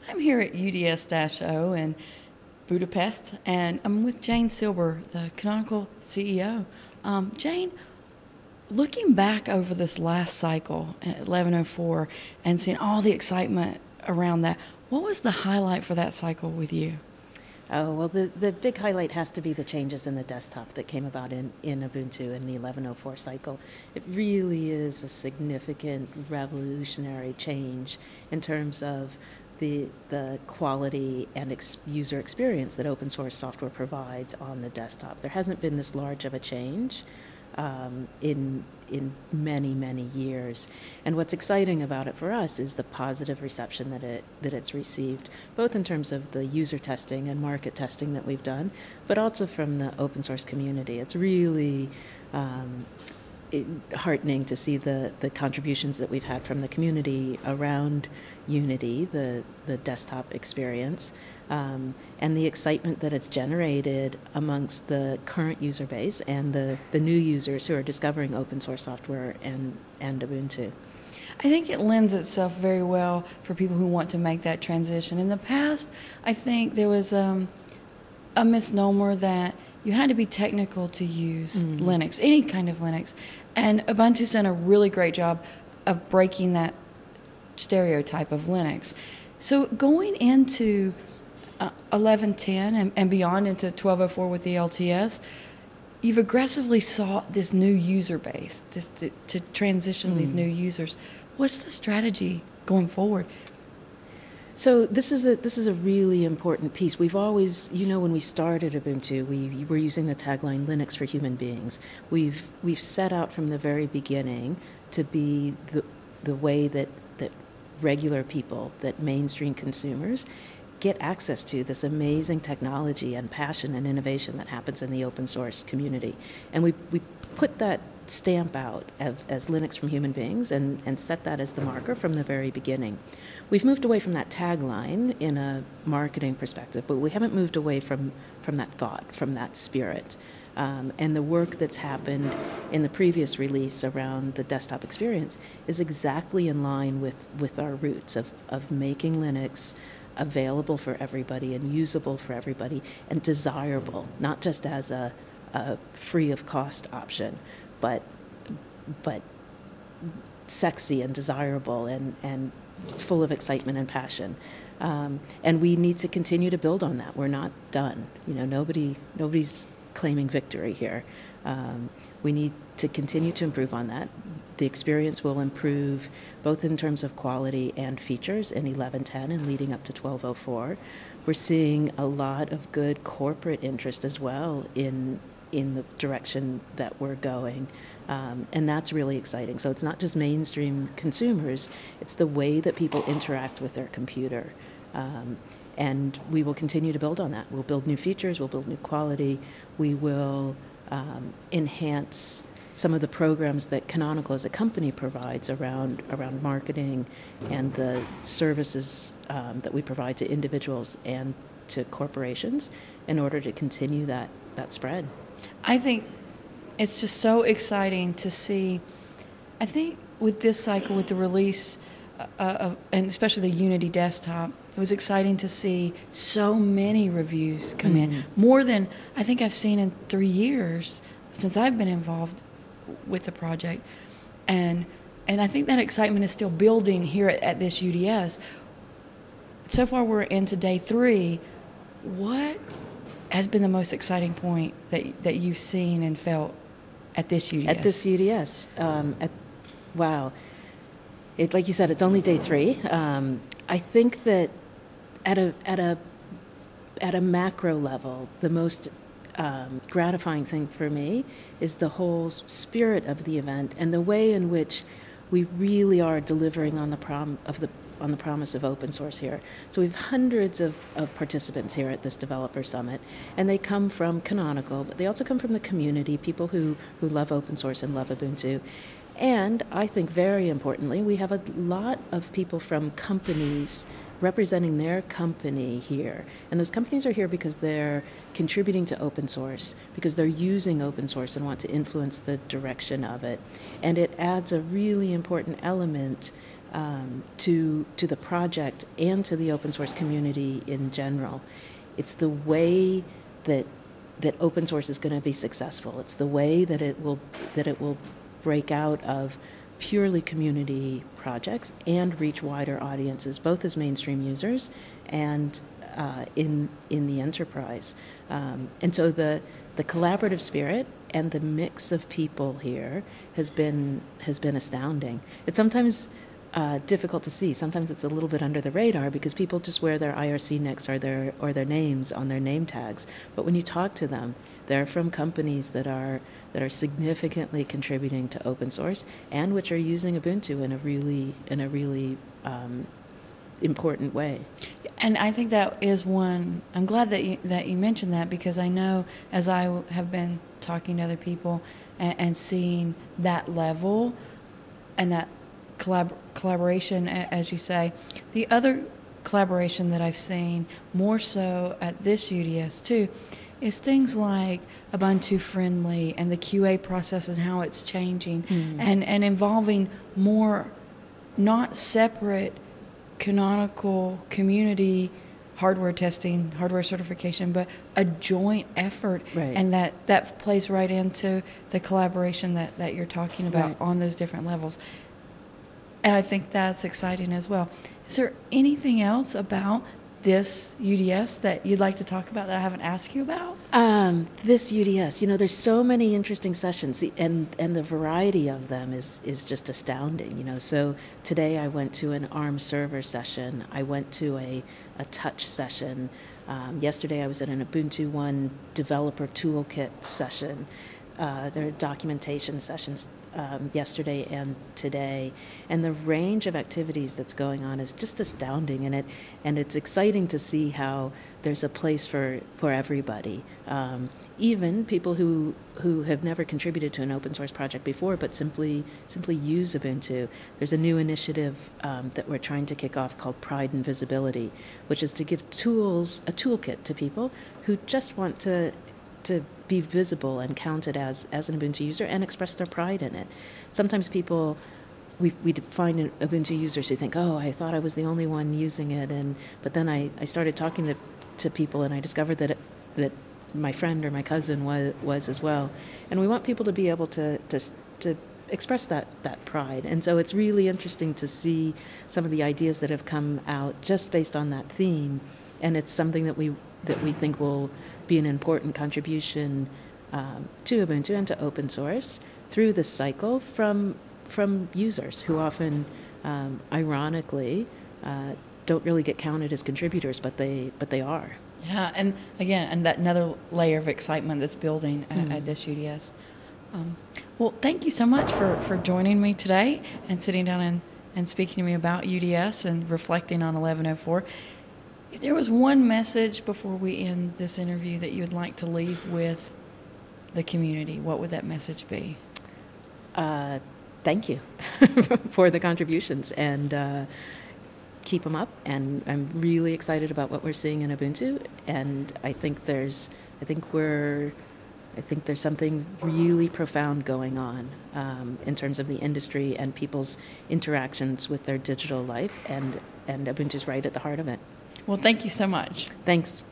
I'm here at UDS-O in Budapest, and I'm with Jane Silber, the Canonical CEO. Jane, looking back over this last cycle at 1104 and seeing all the excitement around that, what was the highlight for that cycle with you? Oh, well, the big highlight has to be the changes in the desktop that came about in Ubuntu in the 1104 cycle. It really is a significant revolutionary change in terms of the quality and user experience that open source software provides on the desktop. There hasn't been this large of a change in many, many years. And what's exciting about it for us is the positive reception that it's received, both in terms of the user testing and market testing that we've done, but also from the open source community. It's really heartening to see the contributions that we've had from the community around Unity, the desktop experience, and the excitement that it's generated amongst the current user base and the new users who are discovering open source software and Ubuntu. I think it lends itself very well for people who want to make that transition. In the past, I think there was a misnomer that you had to be technical to use Linux, any kind of Linux. And Ubuntu's done a really great job of breaking that stereotype of Linux. So going into 1110 and beyond into 1204 with the LTS, you've aggressively sought this new user base, just to transition these new users. What's the strategy going forward? So this is a really important piece. We've always, when we started Ubuntu, we were using the tagline "Linux for human beings." We've set out from the very beginning to be the way that regular people, that mainstream consumers, get access to this amazing technology and passion and innovation that happens in the open source community. And we put that stamp out as Linux from human beings and set that as the marker from the very beginning. We've moved away from that tagline in a marketing perspective, but we haven't moved away from that thought, from that spirit. And the work that's happened in the previous release around the desktop experience is exactly in line with our roots of making Linux available for everybody and usable for everybody and desirable, not just as a free of cost option, but sexy and desirable and full of excitement and passion. And we need to continue to build on that. We're not done. Nobody's claiming victory here. We need to continue to improve on that. The experience will improve both in terms of quality and features in 1110 and leading up to 1204. We're seeing a lot of good corporate interest as well in the direction that we're going. And that's really exciting. So it's not just mainstream consumers, it's the way that people interact with their computer. And we will continue to build on that. We'll build new features, we'll build new quality, we will enhance some of the programs that Canonical as a company provides around marketing and the services that we provide to individuals and to corporations in order to continue that spread. I think it's just so exciting to see. I think with this cycle, with the release and especially the Unity desktop, it was exciting to see so many reviews come in, more than I think I've seen in 3 years since I've been involved with the project. And I think that excitement is still building here at this UDS. So far we're into day 3. What has been the most exciting point that you've seen and felt at this UDS? At this UDS, wow. Like you said, it's only day 3. I think that at a macro level, the most gratifying thing for me is the whole spirit of the event and the way in which we really are delivering on the promise of open source here. So we have hundreds of participants here at this developer summit, and they come from Canonical, but they also come from the community, people who love open source and love Ubuntu. And I think very importantly, we have a lot of people from companies representing their company here. And those companies are here because they're contributing to open source, because they're using open source and want to influence the direction of it. And it adds a really important element to the project and to the open source community in general. It's the way that open source is going to be successful. It's the way that it will break out of purely community projects and reach wider audiences, both as mainstream users and in the enterprise. And so the collaborative spirit and the mix of people here has been astounding. It's sometimes difficult to see. Sometimes it's a little bit under the radar because people just wear their IRC nicks or their names on their name tags. But when you talk to them, they're from companies that are significantly contributing to open source and which are using Ubuntu in a really important way. And I think that is one. I'm glad that you mentioned that, because I know, as I have been talking to other people and seeing that level and that collaboration, as you say. The other collaboration that I've seen more so at this UDS too is things like Ubuntu Friendly and the QA process and how it's changing, and involving more not separate canonical community hardware testing, hardware certification, but a joint effort. Right. And that plays right into the collaboration that you're talking about, right, on those different levels. And I think that's exciting as well. Is there anything else about this UDS that you'd like to talk about that I haven't asked you about? This UDS, there's so many interesting sessions, and the variety of them is just astounding. So today I went to an ARM server session. I went to a touch session. Yesterday I was at an Ubuntu One developer toolkit session. There are documentation sessions yesterday and today, and the range of activities that's going on is just astounding, and it's exciting to see how there's a place for everybody, even people who have never contributed to an open source project before but simply use Ubuntu. There's a new initiative that we're trying to kick off called Pride and Visibility, which is to give a toolkit to people who just want to be visible and counted as an Ubuntu user and express their pride in it. Sometimes people, we find Ubuntu users who think, oh, I thought I was the only one using it, but then I started talking to people and I discovered that my friend or my cousin was as well. And we want people to be able to express that pride. And so it's really interesting to see some of the ideas that have come out just based on that theme, and it's something that we think will be an important contribution to Ubuntu and to open source through this cycle from users who often, ironically, don't really get counted as contributors, but they are. Yeah, and again, and that another layer of excitement that's building at this UDS. Well, thank you so much for joining me today and sitting down and speaking to me about UDS and reflecting on 1104. If there was one message before we end this interview that you would like to leave with the community, what would that message be? Thank you for the contributions, and keep them up. And I'm really excited about what we're seeing in Ubuntu, and I think there's something really profound going on in terms of the industry and people's interactions with their digital life, and Ubuntu's right at the heart of it. Well, thank you so much. Thanks.